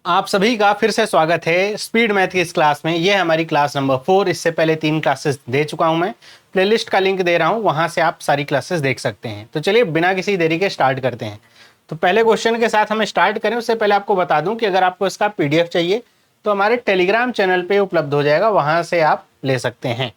आप सभी का फिर से स्वागत है स्पीड मैथ की इस क्लास में। ये है हमारी क्लास नंबर 4। इससे पहले 3 क्लासेस दे चुका हूं मैं। प्लेलिस्ट का लिंक दे रहा हूं, वहां से आप सारी क्लासेस देख सकते हैं। तो चलिए बिना किसी देरी के स्टार्ट करते हैं। तो पहले क्वेश्चन के साथ हम स्टार्ट करें उससे पहले आपको बता दूं कि अगर आपको इसका PDF चाहिए तो हमारे टेलीग्राम चैनल पर उपलब्ध हो जाएगा, वहाँ से आप ले सकते हैं।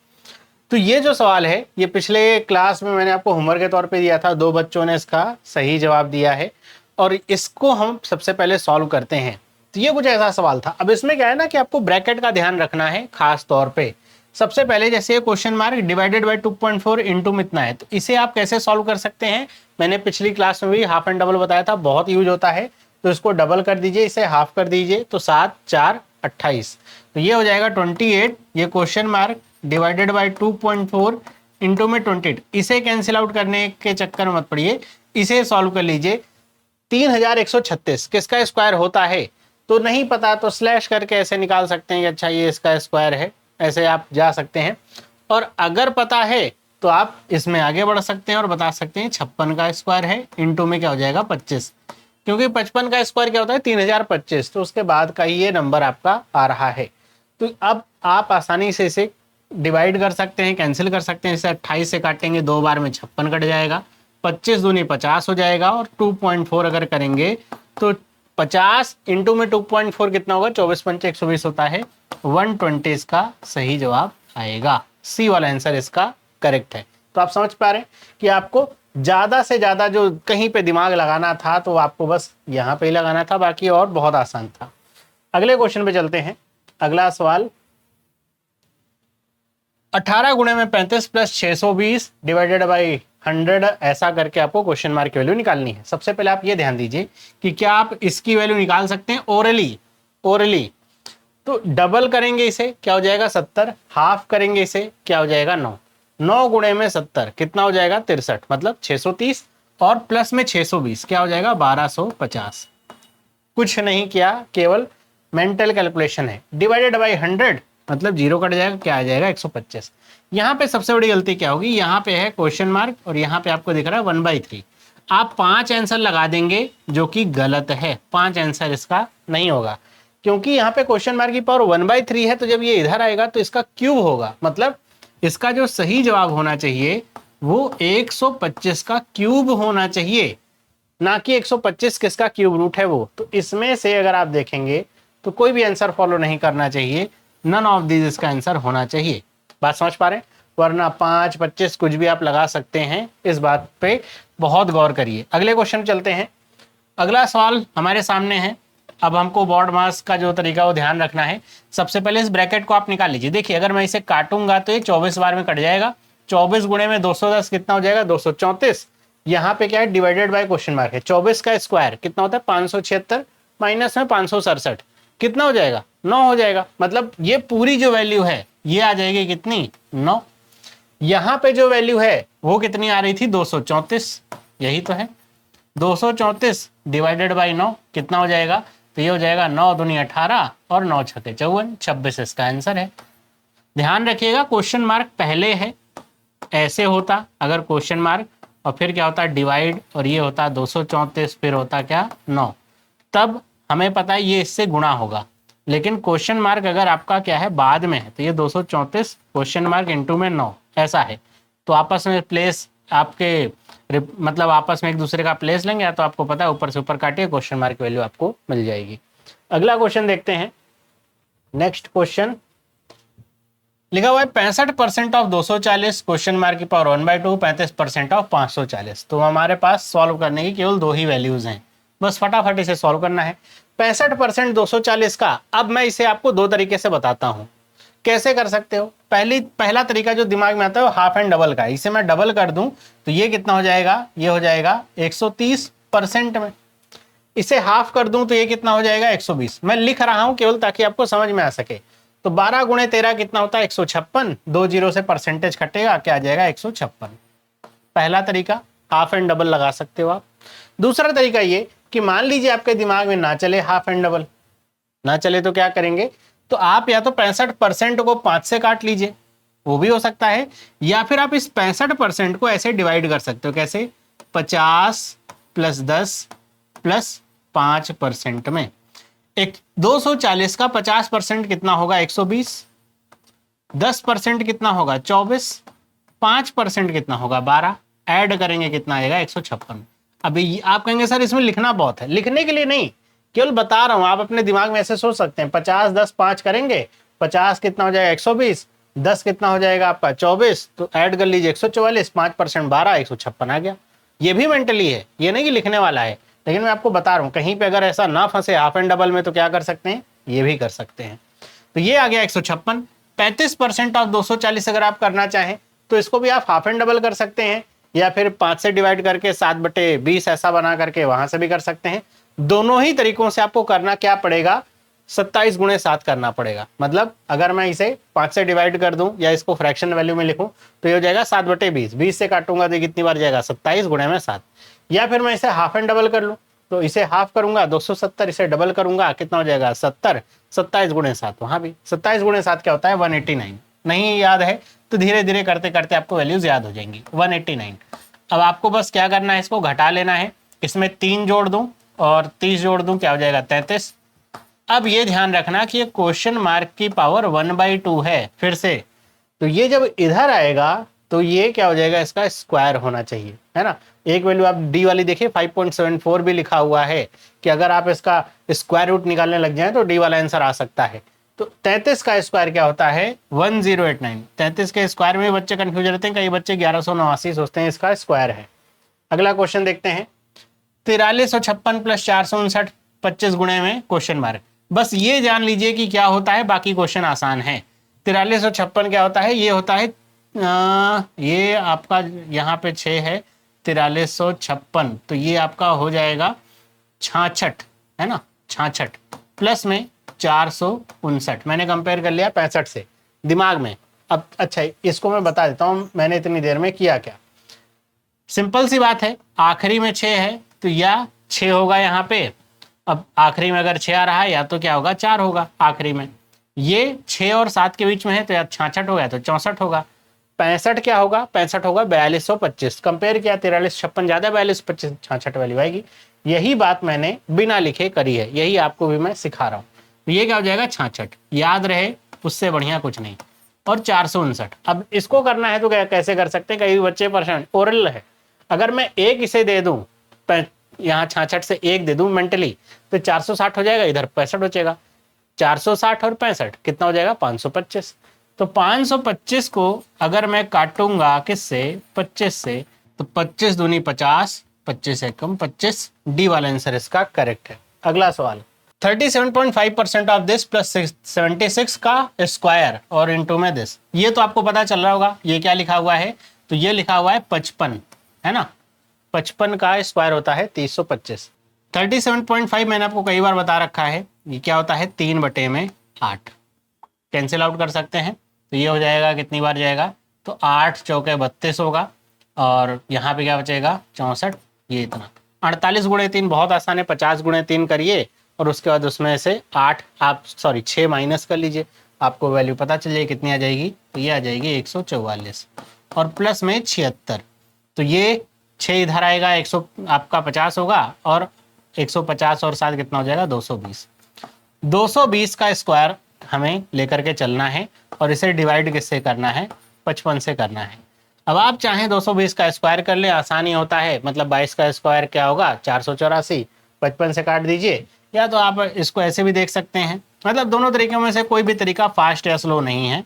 तो ये जो सवाल है ये पिछले क्लास में मैंने आपको होमवर्क के तौर पे दिया था, 2 बच्चों ने इसका सही जवाब दिया है और इसको हम सबसे पहले सॉल्व करते हैं। तो ये कुछ ऐसा सवाल था। अब इसमें क्या है ना कि आपको ब्रैकेट का ध्यान रखना है खास तौर पे। सबसे पहले जैसे ये question mark divided by 2.4 into में इतना है, तो इसे आप कैसे सॉल्व कर सकते हैं। मैंने पिछली क्लास में भी हाफ एंड डबल बताया था, बहुत यूज होता है। तो इसको डबल कर दीजिए, इसे हाफ कर दीजिए, तो 7 4 28, तो ये हो जाएगा 28। ये question mark divided by 2.4 into में 28, इसे कैंसिल आउट करने के चक्कर में मत पड़िए, इसे सॉल्व कर लीजिए। 3136 किसका स्क्वायर होता है तो नहीं पता तो स्लैश करके ऐसे निकाल सकते हैं कि अच्छा ये इसका स्क्वायर है, ऐसे आप जा सकते हैं। और अगर पता है तो आप इसमें आगे बढ़ सकते हैं और बता सकते हैं 56 का स्क्वायर है, इंटू में क्या हो जाएगा 25, क्योंकि 55 का स्क्वायर क्या होता है 3025, तो उसके बाद का ही ये नंबर आपका आ रहा है। तो अब आप आसानी से इसे डिवाइड कर सकते हैं, कैंसिल कर सकते हैं। इसे 28 से काटेंगे 2 बार में 56 कट जाएगा, 25 दूनी 50 हो जाएगा, और 2.4 अगर करेंगे तो 50 इंटू में 2.4 कितना होगा, 24 पंचे 120 होता है, 120 इसका सही जवाब आएगा। सी वाला आंसर इसका करेक्ट है। तो आप समझ पा रहे हैं कि आपको ज्यादा से ज्यादा जो कहीं पे दिमाग लगाना था तो आपको बस यहाँ पे ही लगाना था, बाकी और बहुत आसान था। अगले क्वेश्चन पे चलते हैं। अगला सवाल 18 गुणे में 35 प्लस 620 डिवाइडेड बाई 100, ऐसा करके आपको क्वेश्चन मार्क की वैल्यू निकालनी है। सबसे पहले आप ये ध्यान दीजिए कि क्या आप इसकी वैल्यू निकाल सकते हैं ओरली। तो डबल करेंगे इसे क्या हो जाएगा 70, हाफ करेंगे इसे क्या हो जाएगा 9 गुणे में 70 कितना हो जाएगा 63, मतलब 630, और प्लस में 620 क्या हो जाएगा 1250। कुछ नहीं किया, केवल मेंटल कैलकुलेशन है। डिवाइडेड बाई 100 मतलब 0 कट जाएगा, क्या आ जाएगा 125। यहाँ पे सबसे बड़ी गलती क्या होगी, यहाँ पे है क्वेश्चन मार्क और यहाँ पे आपको दिख रहा है 1/3। आप 5 आंसर लगा देंगे जो कि गलत है, 5 आंसर इसका नहीं होगा, क्योंकि यहाँ पे क्वेश्चन मार्क की पावर 1/3 है। तो जब ये इधर आएगा तो इसका क्यूब होगा, मतलब इसका जो सही जवाब होना चाहिए वो 125 का क्यूब होना चाहिए, ना कि 125 किसका क्यूब रूट है वो। तो इसमें से अगर आप देखेंगे तो कोई भी आंसर फॉलो नहीं करना चाहिए, नन ऑफ दिस इसका आंसर होना चाहिए। बात समझ पा रहे हैं, वरना 5 25 कुछ भी आप लगा सकते हैं। इस बात पे बहुत गौर करिए। अगले क्वेश्चन चलते हैं। अगला सवाल हमारे सामने है। अब हमको बॉड मास का जो तरीका वो ध्यान रखना है। सबसे पहले इस ब्रैकेट को आप निकाल लीजिए। देखिए अगर मैं इसे काटूंगा तो ये 24 बार में कट जाएगा, 24 गुणे में 210 कितना हो जाएगा 234। यहाँ पे क्या है डिवाइडेड बाय क्वेश्चन मार्क है, 24 का स्क्वायर कितना होता है 576, माइनस में 567 कितना हो जाएगा 9 हो जाएगा। मतलब ये पूरी जो वैल्यू है ये आ जाएगी कितनी 9। यहाँ पे जो वैल्यू है वो कितनी आ रही थी 234, यही तो है 234 डिवाइडेड बाई 9 कितना हो जाएगा, तो ये हो जाएगा 9 दूनी 18 और 9 छके 54, 26 इसका आंसर है। ध्यान रखिएगा क्वेश्चन मार्क पहले है, ऐसे होता अगर क्वेश्चन मार्क और फिर क्या होता डिवाइड, और ये होता 234 फिर होता क्या 9, तब हमें पता है ये इससे गुणा होगा। लेकिन क्वेश्चन मार्क अगर आपका क्या है बाद में है तो ये 234 क्वेश्चन मार्क इंटू में 9 ऐसा है, तो आपस में प्लेस आपके मतलब आपस में एक दूसरे का प्लेस लेंगे, या तो आपको पता है ऊपर से ऊपर काटिए क्वेश्चन मार्क की वैल्यू आपको मिल जाएगी। अगला क्वेश्चन देखते हैं। नेक्स्ट क्वेश्चन लिखा हुआ है 65% ऑफ 240 क्वेश्चन मार्क की पावर 1/2, 35% ऑफ 540। तो हमारे पास सॉल्व करने की केवल 2 ही वैल्यूज हैं, बस फटाफट इसे सॉल्व करना है। 65% 240 का, अब मैं इसे आपको 2 तरीके से बताता हूं कैसे कर सकते हो। पहला तरीका जो दिमाग में आता है वो हाफ एंड डबल का। इसे मैं डबल कर दूं तो ये कितना हो जाएगा, ये हो जाएगा 130% में। इसे हाफ कर दूं तो ये कितना हो जाएगा 120। मैं लिख रहा हूं केवल ताकि आपको समझ में आ सके। तो 12 गुणे 13 कितना होता है 156, 2 जीरो से परसेंटेज कटेगा क्या आ जाएगा 156। पहला तरीका हाफ एंड डबल लगा सकते हो आप। दूसरा तरीका ये कि मान लीजिए आपके दिमाग में ना चले हाफ एंड डबल, ना चले तो क्या करेंगे, तो आप या तो 65% को 5 से काट लीजिए, वो भी हो सकता है, या फिर आप इस 65% को ऐसे डिवाइड कर सकते हो। कैसे, 50 + 10 + 5% में। एक 240 का 50% कितना होगा 120, 10% कितना होगा 24, 5% कितना होगा 12, ऐड करेंगे कितना आएगा 156। अभी आप कहेंगे सर इसमें लिखना बहुत है, लिखने के लिए नहीं, केवल बता रहा हूं, आप अपने दिमाग में ऐसे सोच सकते हैं 50 10 5 करेंगे, 50 कितना हो जाएगा 120, 10 कितना हो जाएगा आपका 24, तो ऐड कर लीजिए 144, 5% 12, 156 आ गया। ये भी मेंटली है, ये नहीं कि लिखने वाला है, लेकिन मैं आपको बता रहा हूं कहीं पे अगर ऐसा ना फंसे हाफ एंड डबल में तो क्या कर सकते हैं, ये भी कर सकते हैं। तो ये आ गया 156। 35% ऑफ 240 अगर आप करना चाहें तो इसको भी आप हाफ एंड डबल कर सकते हैं, या फिर 5 से डिवाइड करके 7/20 ऐसा बना करके वहां से भी कर सकते हैं। दोनों ही तरीकों से आपको करना क्या पड़ेगा, 27 गुणे 7 करना पड़ेगा। मतलब अगर मैं इसे 5 से डिवाइड कर दूं या इसको फ्रैक्शन वैल्यू में लिखूं तो ये हो जाएगा 7/20, 20 से काटूंगा तो कितनी बार जाएगा 27 गुणे में 7। या फिर मैं इसे हाफ एंड डबल कर लूं तो इसे हाफ करूंगा 270, इसे डबल करूंगा कितना हो जाएगा 70, 27 गुणे 7, वहां भी 27 गुणे 7 क्या होता है 189। नहीं याद है तो धीरे धीरे करते करते आपको वैल्यूज याद हो जाएंगी 189। अब आपको बस क्या करना है, इसको घटा लेना है, इसमें 3 जोड़ दूं और 30 जोड़ दूं, क्या हो जाएगा 33। अब ये ध्यान रखना कि ये क्वेश्चन मार्क की पावर 1/2 है फिर से, तो ये जब इधर आएगा तो ये क्या हो जाएगा, इसका स्क्वायर होना चाहिए, है ना। एक वैल्यू आप डी वाली देखिए 5.74 भी लिखा हुआ है कि अगर आप इसका स्क्वायर रूट निकालने लग जाए तो डी वाला आंसर आ सकता है। तो 33 का स्क्वायर क्या होता है 1089। 33 के स्क्वायर में बच्चे कंफ्यूज रहते हैं, कई बच्चे 1189 सोचते हैं इसका स्क्वायर है। अगला क्वेश्चन देखते हैं, 4356 प्लस 459 25 गुणे में क्वेश्चन मार्क। बस ये जान लीजिए कि क्या होता है, बाकी क्वेश्चन आसान है। 4356 क्या होता है, ये होता है ये आपका यहाँ पे 6 है, 4356 तो ये आपका हो जाएगा 66, है ना 66 प्लस में 459। मैंने कंपेयर कर लिया 65 से दिमाग में। अब अच्छा इसको मैं बता देता हूँ मैंने इतनी देर में किया क्या। सिंपल सी बात है, आखिरी में 6 है तो या 6 होगा यहाँ पे। अब आखिरी में अगर 6 आ रहा है या तो क्या होगा 4 होगा आखिरी में। ये 6 और 7 के बीच में है तो या 66 होगा तो 64 होगा। 65 क्या होगा, 65 होगा 4225। कंपेयर किया 4356 ज्यादा 4225 66 वैल्यू आएगी। यही बात मैंने बिना लिखे करी है, यही आपको भी मैं सिखा रहा हूँ। तो ये क्या हो जाएगा 66, याद रहे उससे बढ़िया कुछ नहीं। और 459 अब इसको करना है तो कैसे कर सकते हैं, कई बच्चे परेशान, ओरल है। अगर मैं एक इसे दे दूं, यहाँ 66 से एक दे दूं मेंटली तो 460 हो जाएगा, इधर 65 हो जाएगा। 460 और 65 कितना हो जाएगा 525। तो 525 को अगर मैं काटूंगा किससे 25 से तो 25 दूनी 50, 25 एकम 25, डी वाला आंसर इसका करेक्ट है। अगला सवाल, 37.5% ऑफ दिस प्लस 76 का स्क्वायर और इनटू में दिस। ये तो आपको पता चल रहा होगा ये क्या लिखा हुआ है, तो ये लिखा हुआ है 55, है ना। 55 का स्क्वायर होता है 325। 37.5 मैंने आपको कई बार बता रखा है, ये क्या होता है 3/8। कैंसिल आउट कर सकते हैं तो ये हो जाएगा कितनी बार जाएगा, तो 8 चौके 32 होगा और यहाँ पे क्या बचेगा 64, ये इतना। 48 गुणे 3 बहुत आसान है, 50 गुणे 3 करिए और उसके बाद उसमें से 6 माइनस कर लीजिए, आपको वैल्यू पता चल जाएगी कितनी आ जाएगी, तो ये आ जाएगी 144 और प्लस में 76। तो ये 6 इधर आएगा, 100 आपका 50 होगा और 150 और 7 कितना हो जाएगा 220। 220 का स्क्वायर हमें लेकर के चलना है और इसे डिवाइड किससे करना है 55 से करना है। अब आप चाहें 220 का स्क्वायर कर ले, आसानी होता है, मतलब 22 का स्क्वायर क्या होगा 484, 55 से काट दीजिए, या तो आप इसको ऐसे भी देख सकते हैं। मतलब दोनों तरीकों में से कोई भी तरीका फास्ट या स्लो नहीं है।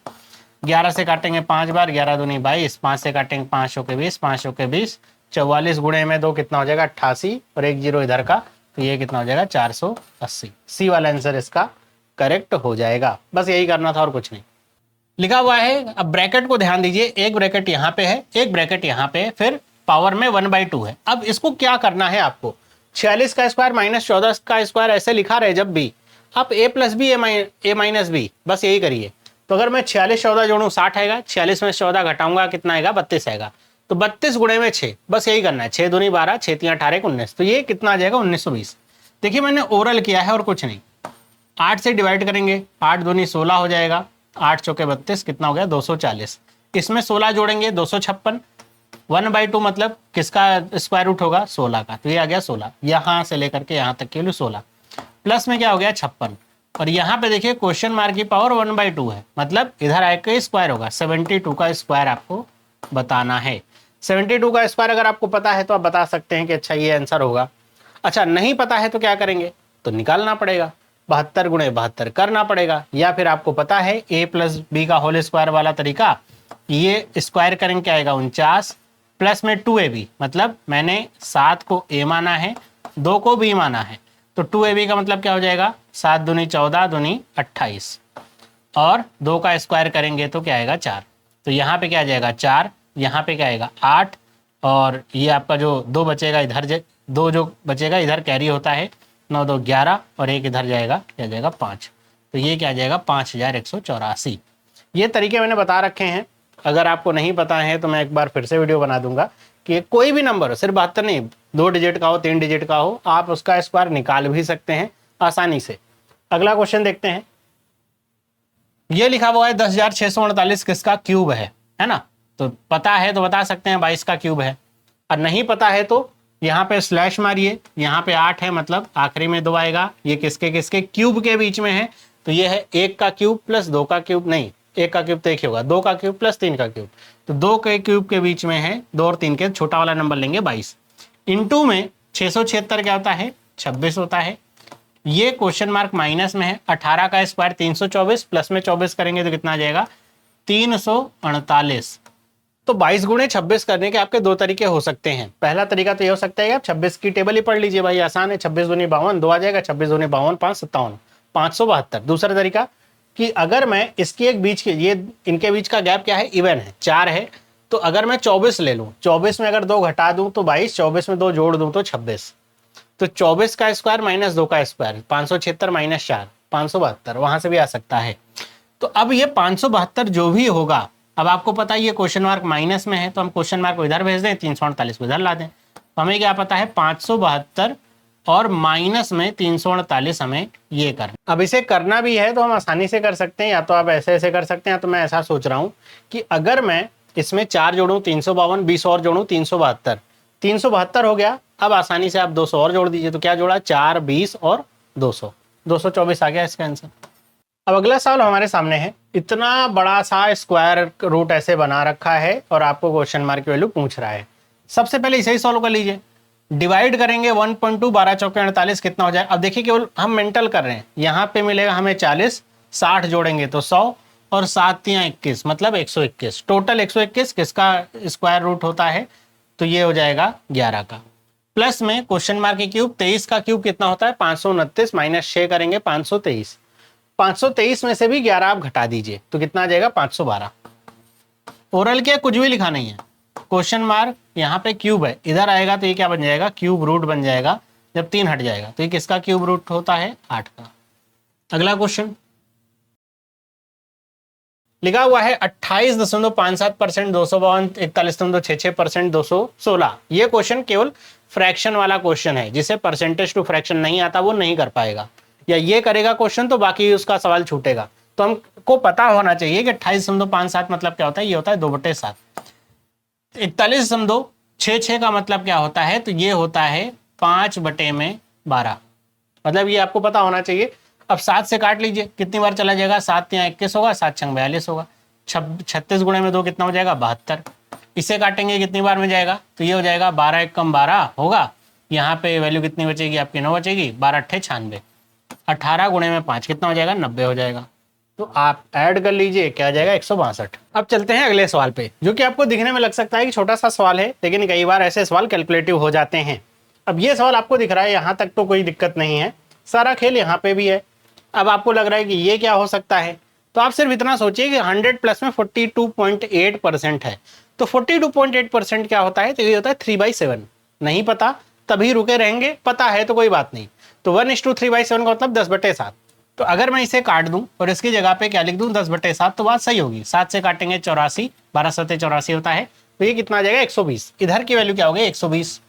11 से काटेंगे 5 बार, 11 दूनी 22, 5 से काटेंगे 5 के 20, 5 के 20, 44 गुणे में 2 कितना हो जाएगा 88 और 1 जीरो इधर का, तो ये कितना हो जाएगा 480। सी वाला आंसर इसका करेक्ट हो जाएगा। बस यही करना था और कुछ नहीं। लिखा हुआ है, अब ब्रैकेट को ध्यान दीजिए, एक ब्रैकेट यहाँ पे है, एक ब्रैकेट यहाँ पे, फिर पावर में 1/2 है। अब इसको क्या करना है आपको, 46 का स्क्वायर माइनस 14 का स्क्वायर ऐसे लिखा रहे जब भी आप a plus B A minus B, बस यही करिए। तो अगर मैं 46 14 जोड़ूं 60 आएगा, 46 में 14 घटाऊंगा कितना आएगा 32 आएगा, तो 32 गुणे में 6, बस यही करना है। 6 दूनी 12, 6 3 18 19, तो ये कितना आ जाएगा 1920। देखिए मैंने ओरल किया है और कुछ नहीं। 8 से डिवाइड करेंगे, 8 दूनी 16 हो जाएगा, 8 चौके 32 कितना हो गया 240। इसमें 16 जोड़ेंगे 256, 1/2 मतलब किसका स्क्वायर रूट होगा 16 का, तो ये आ गया 16। यहाँ से लेकर के यहाँ तक के लिए 16। प्लस में क्या हो गया 56, और यहाँ पे देखिए क्वेश्चन मार्क की पावर 1/2 है, मतलब इधर आके स्क्वायर होगा, 72 का स्क्वायर आपको बताना है। 72 का स्क्वायर अगर आपको पता है तो आप बता सकते हैं कि अच्छा ये आंसर होगा। अच्छा नहीं पता है तो क्या करेंगे, तो निकालना पड़ेगा, 72 गुणे 72 करना पड़ेगा, या फिर आपको पता है a प्लस बी का होल स्क्वायर वाला तरीका, ये स्क्वायर करेंगे क्या आएगा 49, प्लस में 2ab, मतलब मैंने 7 को a माना है, 2 को b माना है, तो 2ab का मतलब क्या हो जाएगा 7 दूनी 14 दूनी 28, और 2 का स्क्वायर करेंगे तो क्या आएगा 4, तो यहाँ पे क्या आ जाएगा 4, यहाँ पे क्या आएगा 8, और ये आपका जो 2 बचेगा इधर, 2 जो बचेगा इधर कैरी होता है, 9 2 11, और एक इधर जाएगा क्या जाएगा 5, तो ये क्या जाएगा 5184। ये तरीके मैंने बता रखे हैं, अगर आपको नहीं पता है तो मैं एक बार फिर से वीडियो बना दूंगा कि कोई भी नंबर हो, सिर्फ 72 नहीं, 2 डिजिट का हो 3 डिजिट का हो, आप उसका स्क्वायर निकाल भी सकते हैं आसानी से। अगला क्वेश्चन देखते हैं, ये लिखा हुआ है 10,648 किसका क्यूब है ना, तो पता है तो बता सकते हैं 22 का क्यूब है, और नहीं पता है तो यहाँ पे स्लैश मारिए, यहाँ पे 8 है मतलब आखिरी में 2 आएगा, ये किसके किसके क्यूब के बीच में है, तो ये है 1 का क्यूब प्लस 2 का क्यूब, नहीं 1 का क्यूब तो एक ही होगा, 2 का क्यूब प्लस 3 का क्यूब, तो 2 के क्यूब के बीच में है 2 और 3 के छोटा वाला नंबर लेंगे 22, इंटू में 676 क्या होता है 26 होता है, ये क्वेश्चन मार्क माइनस में है, 18 का स्क्वायर 324, प्लस में 24 करेंगे तो कितना आ जाएगा 348। तो 22 गुणे 26 करने के आपके 2 तरीके हो सकते हैं। पहला तरीका तो ये हो सकता है कि आप 26 की टेबल ही पढ़ लीजिए, भाई आसान है, 26 दूनी 52, 2 आ जाएगा, 26 दूनी 52 5 57 572। दूसरा तरीका कि अगर मैं इसकी एक बीच के, ये इनके बीच का गैप क्या है इवन है 4 है, तो अगर मैं 24 ले लूँ, 24 में अगर 2 घटा दूं तो 22, 24 में 2 जोड़ दूं तो 26, तो 24 का स्क्वायर माइनस 2 का स्क्वायर 576 माइनस 4 572, वहां से भी आ सकता है। तो अब ये 572 जो भी होगा, अब आपको पता है ये क्वेश्चन मार्क माइनस में है, तो हम क्वेश्चन मार्क को इधर भेज दें, 348 को इधर ला दें, तो हमें क्या पता है 572 और माइनस में 348 हमें ये करना। अब इसे करना भी है तो हम आसानी से कर सकते हैं, या तो आप ऐसे ऐसे कर सकते हैं, या तो मैं ऐसा सोच रहा हूँ कि अगर मैं इसमें 4 जोड़ूँ 352, 20 और जोड़ूँ 372, 372 हो गया। अब आसानी से आप 200 और जोड़ दीजिए, तो क्या जोड़ा 4 20 और 200, 224 आ गया इसका आंसर। अब अगला सवाल हमारे सामने है, इतना बड़ा सा स्क्वायर रूट ऐसे बना रखा है और आपको क्वेश्चन मार्क की वैल्यू पूछ रहा है। सबसे पहले इसे ही सॉल्व कर लीजिए, डिवाइड करेंगे 1.2, 12 चौके 48 कितना हो जाए। अब देखिए केवल हम मेंटल कर रहे हैं, यहाँ पे मिलेगा हमें 40, 60 जोड़ेंगे तो 100, और 7 या 21 मतलब 121, टोटल 121 किसका स्क्वायर रूट होता है, तो ये हो जाएगा 11 का। प्लस में क्वेश्चन मार्क के क्यूब, 23 का क्यूब कितना होता है 529, माइनस 6 करेंगे 523, 523 में से भी 11 आप घटा दीजिए तो कितना आ जाएगा 512। ओरल के कुछ भी लिखा नहीं है, क्वेश्चन मार्क यहाँ पे क्यूब है, इधर आएगा तो ये क्या बन जाएगा क्यूब रूट बन जाएगा, जब 3 हट जाएगा तो ये किसका क्यूब रूट होता है 8 का। अगला क्वेश्चन लिखा हुआ है 28.57%, 252, 41.66%, 216। ये क्वेश्चन केवल फ्रैक्शन वाला क्वेश्चन है, जिसे परसेंटेज टू फ्रैक्शन नहीं आता वो नहीं कर पाएगा, या ये करेगा क्वेश्चन तो बाकी उसका सवाल छूटेगा। तो हमको पता होना चाहिए कि 28.57 मतलब क्या होता है, ये होता है 2/7। 41.66 का मतलब क्या होता है, तो ये होता है 5/12, मतलब ये आपको पता होना चाहिए। अब 7 से काट लीजिए, कितनी बार चला जाएगा, 7 या 21 होगा, 7 छंग 42 होगा, 36 गुणे में 2 कितना हो जाएगा 72। इसे काटेंगे कितनी बार में जाएगा, तो ये हो जाएगा 12 1 कम 12 होगा, यहाँ पे वैल्यू कितनी बचेगी आपकी 9 बचेगी, 12 8 96, 18 गुणे में 5 कितना हो जाएगा 90 हो जाएगा। तो आप ऐड कर लीजिए क्या आ जाएगा 162। अब चलते हैं अगले सवाल पे, जो कि आपको दिखने में लग सकता है कि छोटा सा सवाल है, लेकिन कई बार ऐसे सवाल कैलकुलेटिव हो जाते हैं। अब ये सवाल आपको दिख रहा है, यहाँ तक तो कोई दिक्कत नहीं है, सारा खेल यहाँ पे भी है। अब आपको लग रहा है कि ये क्या हो सकता है, तो आप सिर्फ इतना सोचिए कि 100 प्लस में 42.8% है, तो 42.8% क्या होता है, तो ये होता है 3/7। नहीं पता तभी रुके रहेंगे, पता है तो कोई बात नहीं। तो 1:3/7 का मतलब 10/7। तो अगर मैं इसे काट दूं और इसकी जगह पे क्या लिख दूं 10/7, तो बात सही होगी। 7 से काटेंगे 84, 12 7 84 होता है, तो ये कितना आ जाएगा 120। इधर की वैल्यू क्या हो गई 120।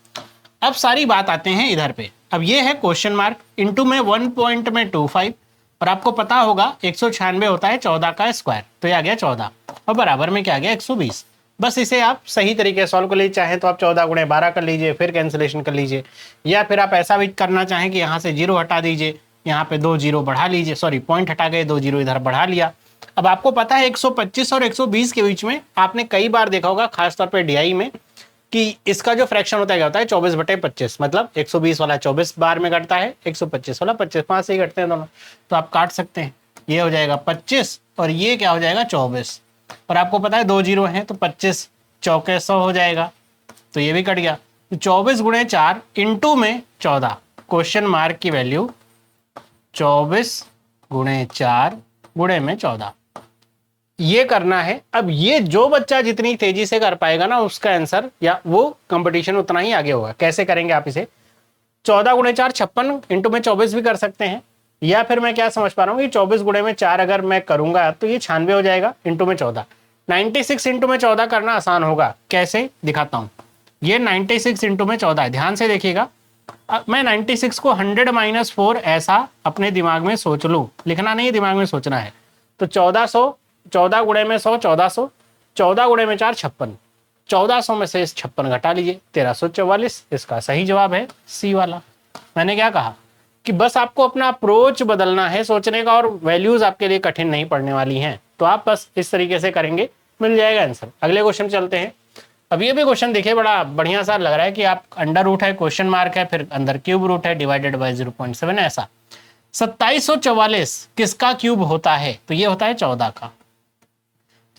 अब सारी बात आते हैं इधर पे। अब ये है क्वेश्चन मार्क, इंटू में 1 पॉइंट में 25, और आपको पता होगा 196 होता है 14 का स्क्वायर, तो ये आ गया 14, और बराबर में क्या आ गया 120। बस इसे आप सही तरीके से सॉल्व कर लीजिए, चाहे तो आप 14 गुणे 12 कर लीजिए, फिर कैंसिलेशन कर लीजिए, या फिर आप ऐसा भी करना चाहें कि यहाँ से 0 हटा दीजिए, यहाँ पे 2 जीरो बढ़ा लीजिए, सॉरी पॉइंट हटा गए, 2 जीरो इधर बढ़ा लिया। अब आपको पता है 125 और 120 के बीच में आपने कई बार देखा होगा, खासतौर पे डीआई में, कि इसका जो फ्रैक्शन होता है क्या होता है 24/25, मतलब 120 वाला 24 बार में कटता है, 125 वाला 25, 5 से ही कटते हैं दोनों, तो आप काट सकते हैं। ये हो जाएगा 25 और ये क्या हो जाएगा 24, और आपको पता है 2 जीरो हैं तो 25 चौके 100 हो जाएगा, तो ये भी कट गया। तो 24 गुणे 4 इंटू में 14, क्वेश्चन मार्क की वैल्यू 24 गुणे 4 गुणे में 14, ये करना है। अब ये जो बच्चा जितनी तेजी से कर पाएगा ना उसका आंसर या वो कंपटीशन उतना ही आगे होगा। कैसे करेंगे आप इसे, 14 गुणे 4 56, इंटू में 24 भी कर सकते हैं, या फिर मैं क्या समझ पा रहा हूँ कि 24 गुणे में 4 अगर मैं करूंगा तो ये 96 हो जाएगा, इंटू में 14। 96 इंटू में 14 करना आसान होगा, कैसे दिखाता हूँ। ये 96 इंटू में 14 है, ध्यान से देखिएगा। मैं 96 को 100 - 4 ऐसा अपने दिमाग में सोच लूँ, लिखना नहीं, दिमाग में सोचना है। तो 1400, 14 गुणे में 100 1400, 14 गुणे में 4 56, 1400 में से 56 घटा लीजिए 1344, इसका सही जवाब है सी वाला। मैंने क्या कहा कि बस आपको अपना अप्रोच बदलना है सोचने का, और वैल्यूज आपके लिए कठिन नहीं पड़ने वाली हैं, तो आप बस इस तरीके से करेंगे, मिल जाएगा आंसर। अगले क्वेश्चन चलते हैं। अब ये भी क्वेश्चन देखिए, बड़ा बढ़िया सा लग रहा है कि आप अंडर रूट है, क्वेश्चन मार्क है, फिर अंदर क्यूब रूट है, डिवाइडेड बाय 0.7 ऐसा। 2744 किसका क्यूब होता है, तो ये होता है 14 का।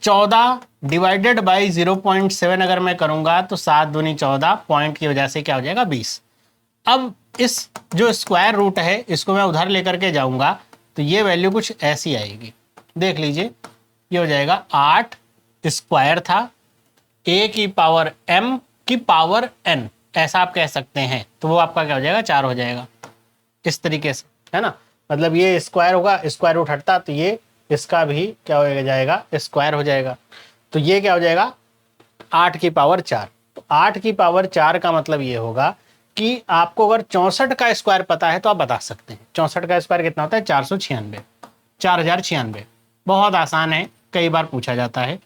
14 डिवाइडेड बाई 0.7 अगर मैं करूंगा तो 7 दूनी 14, पॉइंट की वजह से क्या हो जाएगा 20। अब इस जो स्क्वायर रूट है इसको मैं उधर लेकर के जाऊंगा तो ये वैल्यू कुछ ऐसी आएगी, देख लीजिए। ये हो जाएगा 8 स्क्वायर था, a की पावर m की पावर n, ऐसा आप कह सकते हैं, तो वो आपका क्या हो जाएगा 4 हो जाएगा, इस तरीके से, है ना। मतलब ये स्क्वायर होगा, स्क्वायर रूट हटता तो ये इसका भी क्या हो जाएगा स्क्वायर हो जाएगा, तो ये क्या हो जाएगा 8 की पावर 4। तो 8 की पावर 4 का मतलब ये होगा कि आपको अगर 64 का स्क्वायर पता है तो आप बता सकते हैं 64 का स्क्वायर कितना होता है 496, 4096। बहुत आसान है, कई बार पूछा जाता है।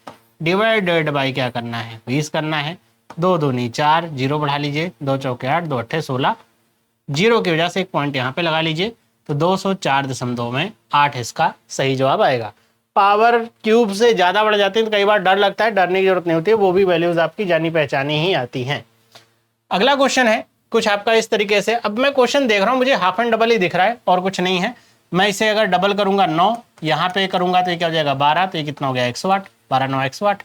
डिवाइडेड बाई क्या करना है 20 करना है, 2 दूनी 4, जीरो बढ़ा लीजिए, 2 चौके 8, 2 अट्ठे 16, जीरो की वजह से एक पॉइंट यहाँ पे लगा लीजिए, तो 204.2 में 8 इसका सही जवाब आएगा। पावर क्यूब से ज्यादा बढ़ जाती है तो कई बार डर लगता है, डरने की जरूरत नहीं होती है, वो भी वैल्यूज आपकी जानी पहचानी ही आती हैं। अगला क्वेश्चन है कुछ आपका इस तरीके से। अब मैं क्वेश्चन देख रहा हूँ, मुझे हाफ एंड डबल ही दिख रहा है और कुछ नहीं है। मैं इसे अगर डबल करूंगा 9, यहाँ पे करूंगा तो ये क्या हो जाएगा 12, तो ये कितना हो गया 108, 12 9 108।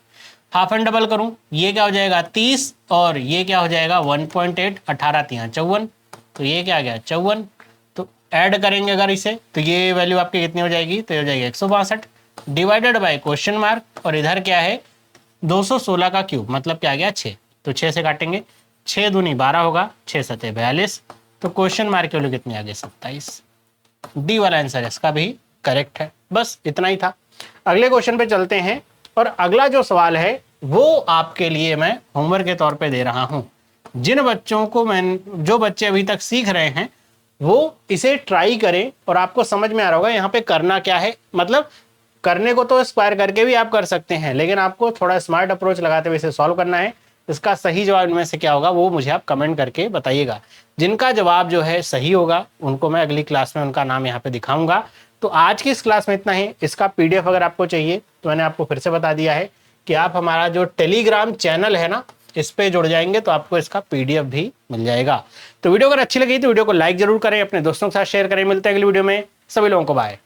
हाफ एंड डबल करूं ये क्या हो जाएगा 30, और ये क्या हो जाएगा 1.8, 18 3 54, तो ये क्या आ गया 54। तो ऐड करेंगे अगर इसे तो ये वैल्यू आपकी कितनी हो जाएगी, तो हो जाएगी 162 डिवाइडेड बाय क्वेश्चन मार्क, और इधर क्या है 216 का क्यूब, मतलब क्या आ गया 6, तो 6 से काटेंगे, 6 दूनी 12 होगा, 6 सते 42, तो क्वेश्चन मार्क की वैल्यू कितनी आ गई 27। डी वाला आंसर इसका भी करेक्ट है। बस इतना ही था। अगले क्वेश्चन पे चलते हैं, और अगला जो सवाल है वो आपके लिए मैं होमवर्क के तौर पे दे रहा हूं। जिन बच्चों को जो बच्चे अभी तक सीख रहे हैं वो इसे ट्राई करें, और आपको समझ में आ रहा होगा यहाँ पे करना क्या है। मतलब करने को तो स्क्वायर करके भी आप कर सकते हैं, लेकिन आपको थोड़ा स्मार्ट अप्रोच लगाते हुए इसे सॉल्व करना है। इसका सही जवाब इनमें से क्या होगा वो मुझे आप कमेंट करके बताइएगा। जिनका जवाब जो है सही होगा उनको मैं अगली क्लास में उनका नाम यहाँ पे दिखाऊंगा। तो आज की इस क्लास में इतना ही। इसका पीडीएफ अगर आपको चाहिए तो मैंने आपको फिर से बता दिया है कि आप हमारा जो टेलीग्राम चैनल है ना इस पे जुड़ जाएंगे तो आपको इसका पीडीएफ भी मिल जाएगा। तो वीडियो अगर अच्छी लगी तो वीडियो को लाइक जरूर करें, अपने दोस्तों के साथ शेयर करें। मिलते हैं अगली वीडियो में, सभी लोगों को बाय।